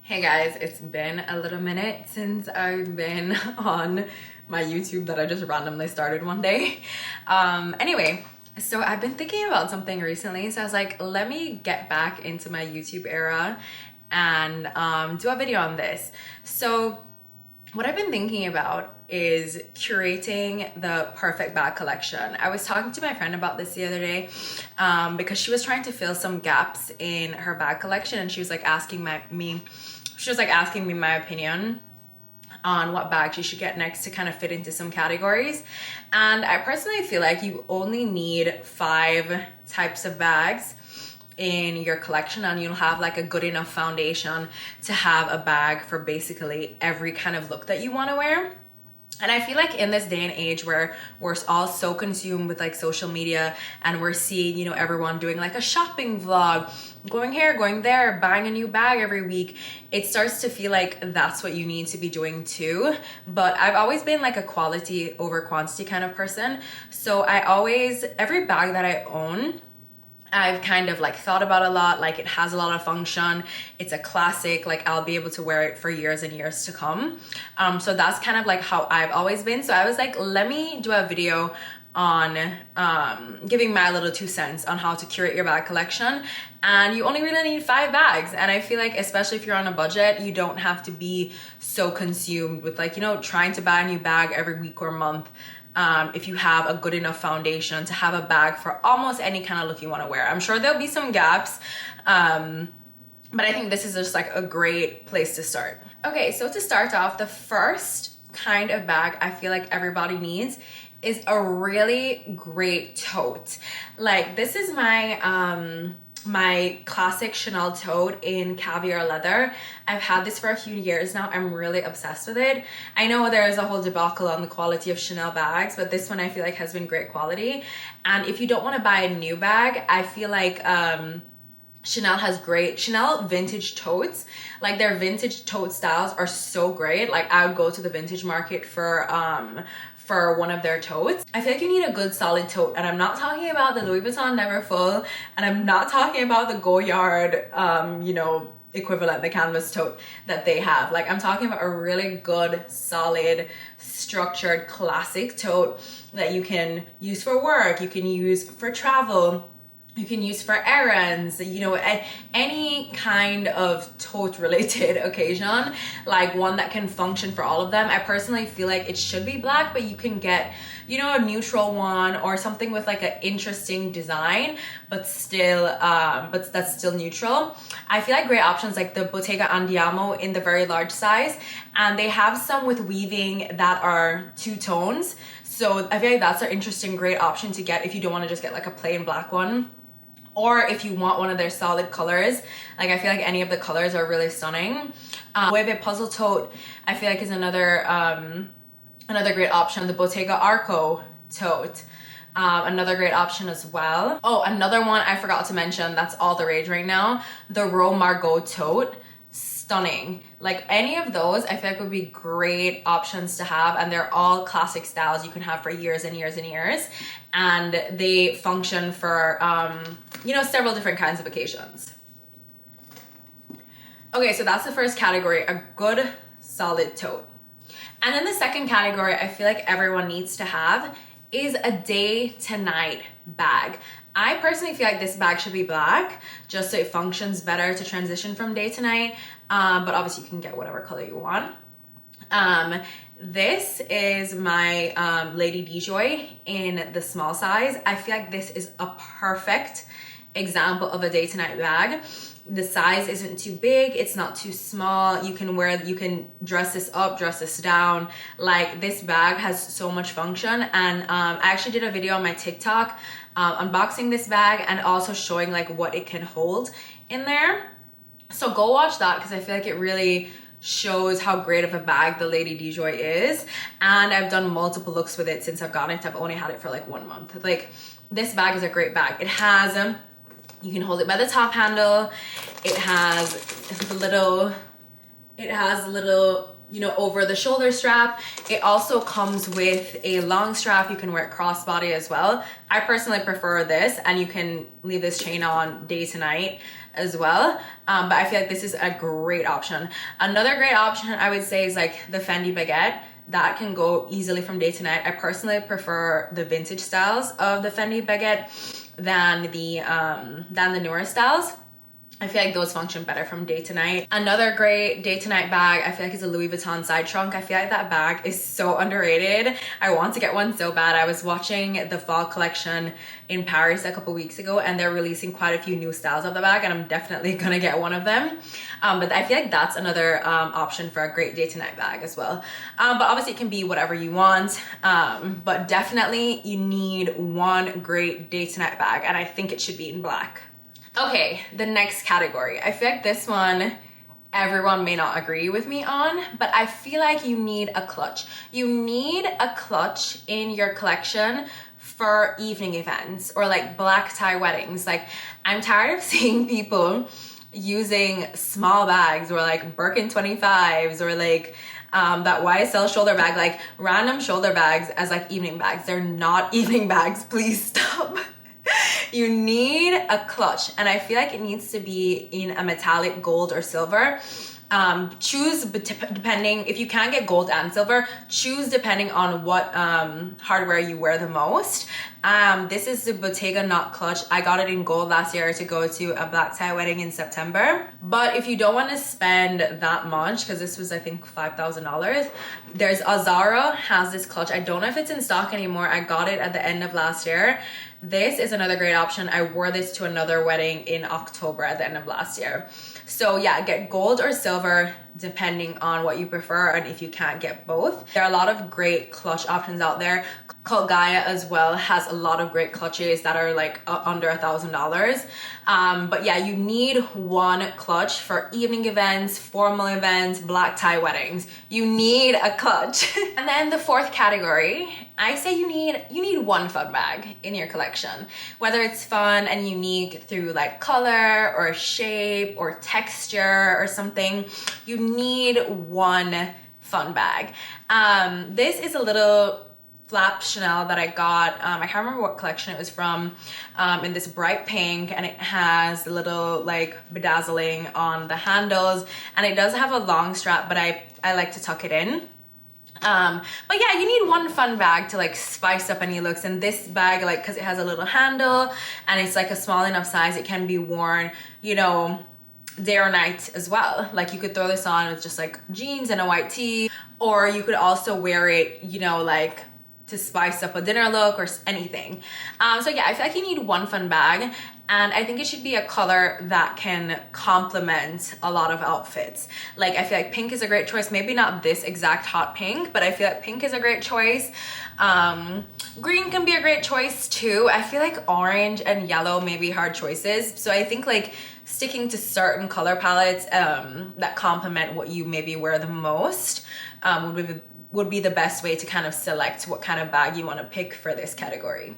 Hey guys, it's been a little minute since I've been on my YouTube that I just randomly started one day. Anyway, so I've been thinking about something recently, so I was like, let me get back into my YouTube era and do a video on this. So what I've been thinking about is curating the perfect bag collection. I was talking to my friend about this the other day because she was trying to fill some gaps in her bag collection, and she was like asking me my opinion on what bag she should get next to kind of fit into some categories. And I personally feel like you only need 5 types of bags in your collection, and you'll have like a good enough foundation to have a bag for basically every kind of look that you want to wear. And I feel like in this day and age where we're all so consumed with like social media, and we're seeing, you know, everyone doing like a shopping vlog, going here, going there, buying a new bag every week, it starts to feel like that's what you need to be doing too. But I've always been like a quality over quantity kind of person. So every bag that I own, I've kind of like thought about a lot. Like, it has a lot of function, it's a classic, like I'll be able to wear it for years and years to come. So that's kind of like how I've always been. So I was like, let me do a video on giving my little 2 cents on how to curate your bag collection. And you only really need 5 bags, and I feel like especially if you're on a budget, you don't have to be so consumed with like, you know, trying to buy a new bag every week or month. If you have a good enough foundation to have a bag for almost any kind of look you want to wear. I'm sure there'll be some gaps, but I think this is just like a great place to start. Okay, so to start off, the first kind of bag I feel like everybody needs is a really great tote. Like, this is my classic Chanel tote in caviar leather. I've had this for a few years now. I'm really obsessed with it. I know there is a whole debacle on the quality of Chanel bags, but this one I feel like has been great quality. And if you don't want to buy a new bag, I feel like Chanel has great Chanel vintage totes. Like, their vintage tote styles are so great. Like, I would go to the vintage market for one of their totes. I feel like you need a good solid tote, and I'm not talking about the Louis Vuitton Never Full, and I'm not talking about the Goyard you know, equivalent, the canvas tote that they have. Like, I'm talking about a really good, solid, structured, classic tote that you can use for work, you can use for travel, you can use for errands, you know, any kind of tote related occasion, like one that can function for all of them. I personally feel like it should be black, but you can get, you know, a neutral one or something with like an interesting design, but still, but that's still neutral. I feel like great options like the Bottega Andiamo in the very large size, and they have some with weaving that are 2 tones. So I feel like that's an interesting, great option to get if you don't want to just get like a plain black one. Or if you want one of their solid colors, like I feel like any of the colors are really stunning. Wave Puzzle Tote, I feel like is another great option. The Bottega Arco Tote, another great option as well. Oh, another one I forgot to mention that's all the rage right now, the Ro Margot Tote. Stunning. Like, any of those I feel like would be great options to have, and they're all classic styles you can have for years and years and years, and they function for you know, several different kinds of occasions. Okay, so that's the first category, a good solid tote. And then the second category I feel like everyone needs to have is a day to night bag. I personally feel like this bag should be black, just so it functions better to transition from day to night, but obviously you can get whatever color you want. This is my Lady DJoy in the small size. I feel like this is a perfect example of a day to night bag. The size isn't too big, it's not too small. You can dress this up, dress this down. Like, this bag has so much function. And I actually did a video on my TikTok unboxing this bag and also showing like what it can hold in there. So go watch that, because I feel like it really shows how great of a bag the Lady DJoy is. And I've done multiple looks with it since I've gotten it. I've only had it for like 1 month. Like, this bag is a great bag. It has you can hold it by the top handle. It has little, you know, over the shoulder strap. It also comes with a long strap. You can wear it crossbody as well. I personally prefer this, and you can leave this chain on day to night as well. But I feel like this is a great option. Another great option I would say is like the Fendi baguette. That can go easily from day to night. I personally prefer the vintage styles of the Fendi baguette than the newer styles. I feel like those function better from day to night. Another great day to night bag, I feel like, is a Louis Vuitton side trunk. I feel like that bag is so underrated. I want to get one so bad. I was watching the fall collection in Paris a couple weeks ago, and they're releasing quite a few new styles of the bag, and I'm definitely gonna get one of them. But I feel like that's another option for a great day to night bag as well. But obviously it can be whatever you want. But definitely you need one great day to night bag, and I think it should be in black. Okay, the next category. I feel like this one everyone may not agree with me on, but I feel like you need a clutch. You need a clutch in your collection for evening events or like black tie weddings. Like, I'm tired of seeing people using small bags or like Birkin 25s or like that YSL shoulder bag, like random shoulder bags as like evening bags. They're not evening bags. Please stop. You need a clutch, and I feel like it needs to be in a metallic gold or silver. Choose depending, if you can't get gold and silver, choose depending on what hardware you wear the most. This is the Bottega knot clutch. I got it in gold last year to go to a black tie wedding in September. But if you don't want to spend that much, because this was I think $5,000, there's Azara has this clutch. I don't know if it's in stock anymore. I got it at the end of last year. This is another great option. I wore this to another wedding in October at the end of last year. So yeah, get gold or silver depending on what you prefer and if you can't get both. There are a lot of great clutch options out there. Cult Gaia as well has a lot of great clutches that are like under $1,000. But yeah, you need one clutch for evening events, formal events, black tie weddings. You need a clutch. And then the fourth category, I say you need one fun bag in your collection. Whether it's fun and unique through like color or shape or texture or something, you need one fun bag. This is a little flap Chanel that I got. I can't remember what collection it was from, in this bright pink, and it has a little like bedazzling on the handles, and it does have a long strap, but I like to tuck it in. But yeah, you need one fun bag to like spice up any looks, and this bag, like, because it has a little handle and it's like a small enough size, it can be worn, you know, day or night as well. Like, you could throw this on with just like jeans and a white tee, or you could also wear it, you know, like to spice up a dinner look or anything. So yeah, I feel like you need one fun bag, and I think it should be a color that can complement a lot of outfits. Like, I feel like pink is a great choice. Maybe not this exact hot pink, but I feel like pink is a great choice. Green can be a great choice too. I feel like orange and yellow may be hard choices. So I think like sticking to certain color palettes that complement what you maybe wear the most would be the best way to kind of select what kind of bag you want to pick for this category.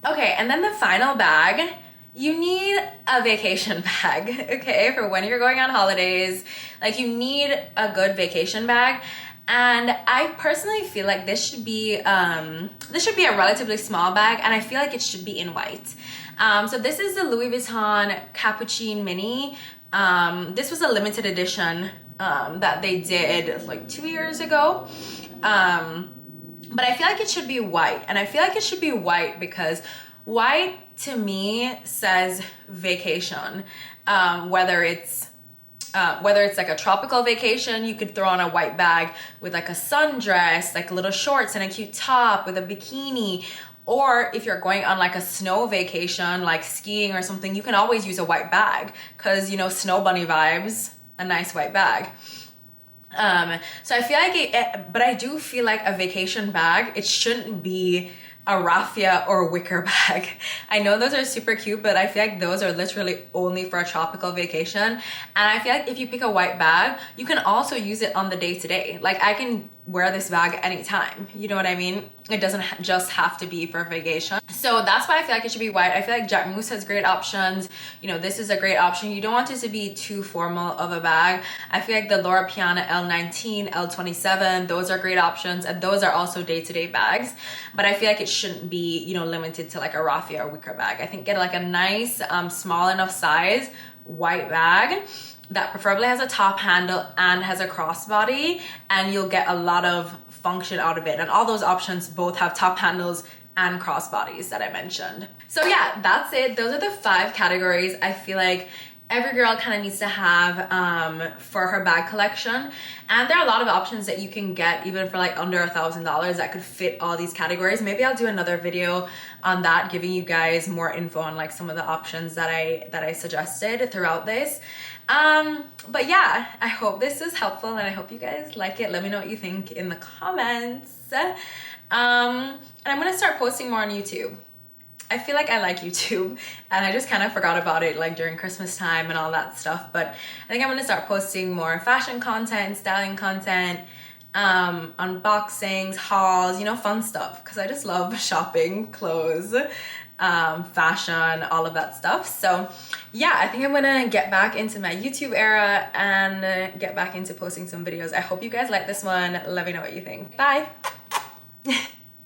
Okay, and then the final bag, you need a vacation bag, okay, for when you're going on holidays. Like, you need a good vacation bag. And I personally feel like this should be a relatively small bag, and I feel like it should be in white. So this is the Louis Vuitton Capucine Mini. This was a limited edition that they did like 2 years ago. But I feel like it should be white, and I feel like it should be white because white to me says vacation. Whether it's like a tropical vacation, you could throw on a white bag with like a sundress, like little shorts and a cute top with a bikini. Or if you're going on like a snow vacation, like skiing or something, you can always use a white bag because, you know, snow bunny vibes, a nice white bag. So I feel like but I do feel like a vacation bag, it shouldn't be a raffia or wicker bag. I know those are super cute, but I feel like those are literally only for a tropical vacation. And I feel like if you pick a white bag, you can also use it on the day to day. Like, I can wear this bag anytime. You know what I mean? It doesn't just have to be for vacation. So that's why I feel like it should be white. I feel like Jack Moose has great options. You know, this is a great option. You don't want it to be too formal of a bag. I feel like the Laura Piana L19, L27, those are great options, and those are also day-to-day bags. But I feel like it shouldn't be, you know, limited to like a raffia or wicker bag. I think get like a nice, small enough size white bag that preferably has a top handle and has a crossbody, and you'll get a lot of function out of it. And all those options both have top handles and crossbodies that I mentioned. So yeah, that's it. Those are the 5 categories I feel like every girl kind of needs to have for her bag collection. And there are a lot of options that you can get even for like under $1,000 that could fit all these categories. Maybe I'll do another video on that, giving you guys more info on like some of the options that I suggested throughout this. But yeah, I hope this is helpful and I hope you guys like it. Let me know what you think in the comments. And I'm gonna start posting more on YouTube. I feel like I like YouTube, and I just kind of forgot about it like during Christmas time and all that stuff. But I think I'm gonna start posting more fashion content, styling content, unboxings, hauls, you know, fun stuff, because I just love shopping, clothes, fashion, all of that stuff. So yeah, I think I'm gonna get back into my YouTube era and get back into posting some videos. I hope you guys like this one. Let me know what you think. Bye.